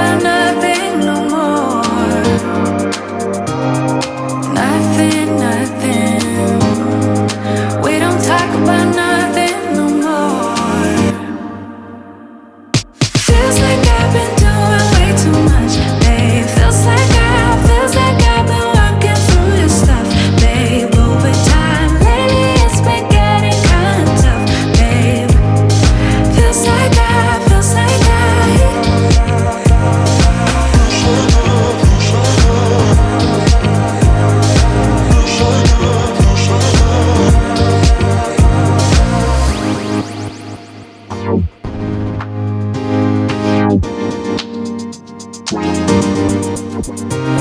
about nothing no more. Nothing, nothing. We don't talk about nothing no more. Feels like I've been doing way too much, babe. Feels like I've been working through your stuff, babe. Over time, lately it's been getting kind of tough, babe. Feels like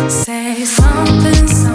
say something.